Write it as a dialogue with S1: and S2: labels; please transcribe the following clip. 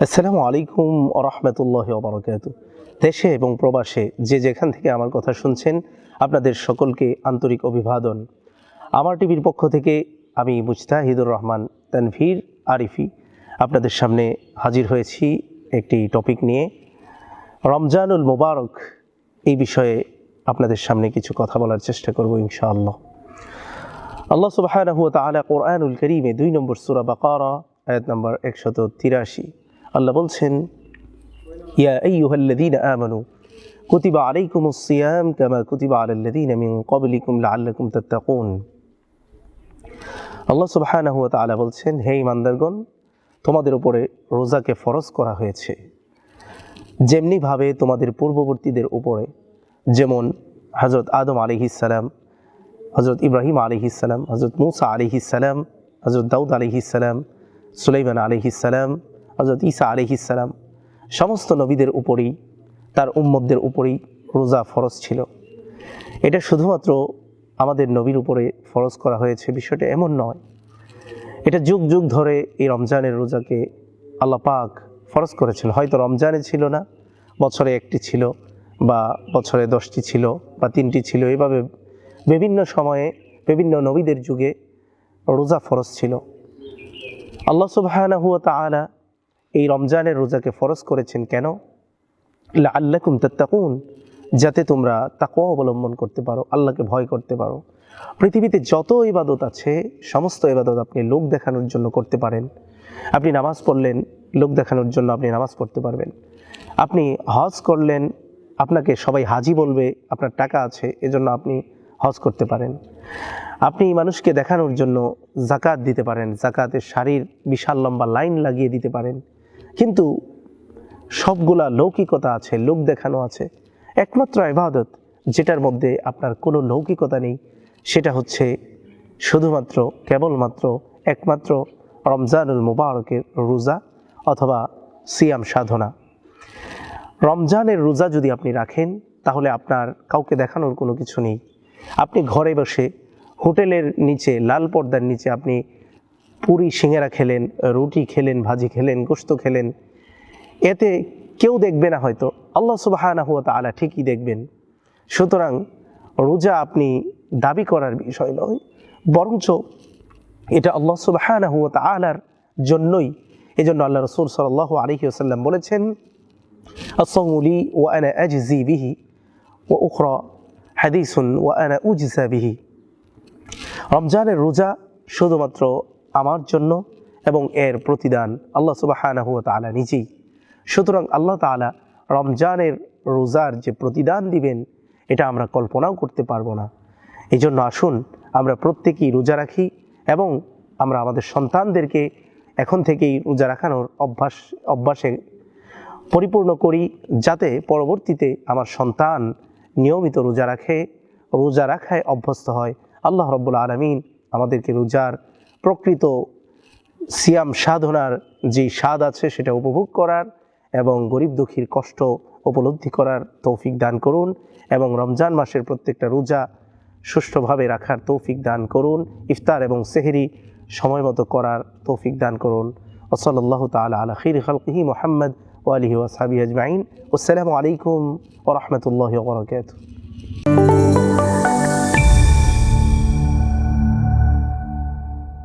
S1: আসসালামু আলাইকুম ওয়া রাহমাতুল্লাহি ওয়া বারাকাতুহু। দেশে এবং প্রবাসে যে যেখান থেকে আমার কথা শুনছেন, আপনাদের সকলকে আন্তরিক অভিবাদন। আমার টিভির পক্ষ থেকে আমি মুজতাহিদুর রহমান তানভীর আরিফি আপনাদের সামনে হাজির হয়েছি একটি টপিক নিয়ে, রমজানুল মুবারক। এই বিষয়ে আপনাদের সামনে কিছু কথা বলার চেষ্টা করব ইনশাআল্লাহ। আল্লাহ সুবহানাহু ওয়া তাআলা কোরআনুল কারীমে 2 নম্বর সূরা বাকারা আয়াত নম্বর 183 আল্লাহ বলছেন, ইয়া আইয়ুহাল্লাযীনা আমানু কুতিবা আলাইকুমুস সিয়াম কামা কুতিবা আলাল্লাযীনা মিন ক্বাবলিকুম লাআল্লাকুম তাত্তাকুন। আল্লাহ সুবহানাহু ওয়া তাআলা বলছেন, হে ঈমানদারগণ, তোমাদের উপরে রোজাকে ফরজ করা হয়েছে যেমনিভাবে তোমাদের পূর্ববর্তীদের উপরে, যেমন হযরত আদম আলাইহিস সালাম, হযরত ইব্রাহিম আলাইহিস সালাম, হযরত মূসা আলাইহিস সালাম, হযরত দাউদ আলাইহিস সালাম, সুলাইমান আলাইহিস সালাম, হযরত ঈসা আলাইহিস সালাম, সমস্ত নবীদের উপরেই, তার উম্মতদের উপরেই রোজা ফরজ ছিল। এটা শুধুমাত্র আমাদের নবীর উপরে ফরজ করা হয়েছে বিষয়টা এমন নয়, এটা যুগ যুগ ধরে এই রমজানের রোজাকে আল্লাহ পাক ফরজ করেছেন। হয়তো রমজানে ছিল না, বছরে একটি ছিল, বা বছরে 10টি ছিল, বা 3টি ছিল, এভাবে বিভিন্ন সময়ে বিভিন্ন নবীদের যুগে রোজা ফরজ ছিল। আল্লাহ সুবহানাহু ওয়া তাআলা এই রমজানের রোজাকে ফরজ করেছেন কেন? লাআল্লাকুম তাত্তাকুন, যাতে তোমরা তাকওয়া অবলম্বন করতে পারো, আল্লাহকে ভয় করতে পারো। পৃথিবীতে যত ইবাদত আছে, সমস্ত ইবাদত আপনি লোক দেখানোর জন্য করতে পারেন। আপনি নামাজ পড়লেন, লোক দেখানোর জন্য আপনি নামাজ পড়তে পারবেন। আপনি হজ করলেন, আপনাকে সবাই হাজি বলবে, আপনার টাকা আছে, এজন্য আপনি হজ করতে পারেন। আপনি মানুষকে দেখানোর জন্য যাকাত দিতে পারেন, যাকাতের শাড়ির বিশাল লম্বা লাইন লাগিয়ে দিতে পারেন। কিন্তু সবগুলা লৌকিকতা আছে, লোক দেখানো আছে। একমাত্র ইবাদত যেটার মধ্যে আপনার কোনো লৌকিকতা নেই, সেটা হচ্ছে শুধুমাত্র কেবলমাত্র একমাত্র রমজানুল মুবারকের রোজা অথবা সিয়াম সাধনা। রমজানের রোজা যদি আপনি রাখেন, তাহলে আপনার কাউকে দেখানোর কোনো কিছু নেই। আপনি ঘরে বসে হোটেলের নিচে, লাল পর্দার নিচে আপনি পুরি সিঙ্গারা খেলেন, রুটি খেলেন, ভাজি খেলেন, গোশত খেলেন, এতে কেউ দেখবে না, হয়তো আল্লাহ সুবহানাহু ওয়া তাআলা ঠিকই দেখবেন। সুতরাং রোজা আপনি দাবি করার বিষয় নয়, বরঞ্চ এটা আল্লাহ সুবহানাহু ওয়া তাআলার জন্যই। এজন্য আল্লাহ রাসূল সাল্লাল্লাহু আলাইহি ওয়াসাল্লাম বলেছেন, আস-সাওমু লি ওয়া আনা আজজি বিহি ওয়া উখরা হাদিসুন ওয়া আনা উজজা বিহি। রমজানের রোজা শুধুমাত্র আমার জন্য এবং এর প্রতিদান আল্লাহ সুবহানাহু ওয়া তাআলা নিজেই। সুতরাং আল্লাহ তাআলা রমজানের রোজার যে প্রতিদান দিবেন, এটা আমরা কল্পনাও করতে পারবো না। এই জন্য আসুন আমরা প্রত্যেকেই রোজা রাখি এবং আমরা আমাদের সন্তানদেরকে এখন থেকেই রোজা রাখানোর অভ্যাসে পরিপূর্ণ করি, যাতে পরবর্তীতে আমার সন্তান নিয়মিত রোজা রাখায় অভ্যস্ত হয়। আল্লাহ রাব্বুল আলামিন আমাদেরকে রোজার প্রকৃত সিয়াম সাধনার যে স্বাদ আছে সেটা উপভোগ করার এবং গরিব দুঃখীর কষ্ট উপলব্ধি করার তৌফিক দান করুন, এবং রমজান মাসের প্রত্যেকটা রোজা সুষ্ঠুভাবে রাখার তৌফিক দান করুন, ইফতার এবং সেহরি সময় মতো করার তৌফিক দান করুন। ওয়া সাল্লাল্লাহু তাআলা আলা খাইরি খালকিহি মুহাম্মদ ওয়া আলিহি ওয়া সাহবিহি আজমাইন। আসসালামু আলাইকুম ওয়া রাহমাতুল্লাহি ওয়া বারাকাতুহু।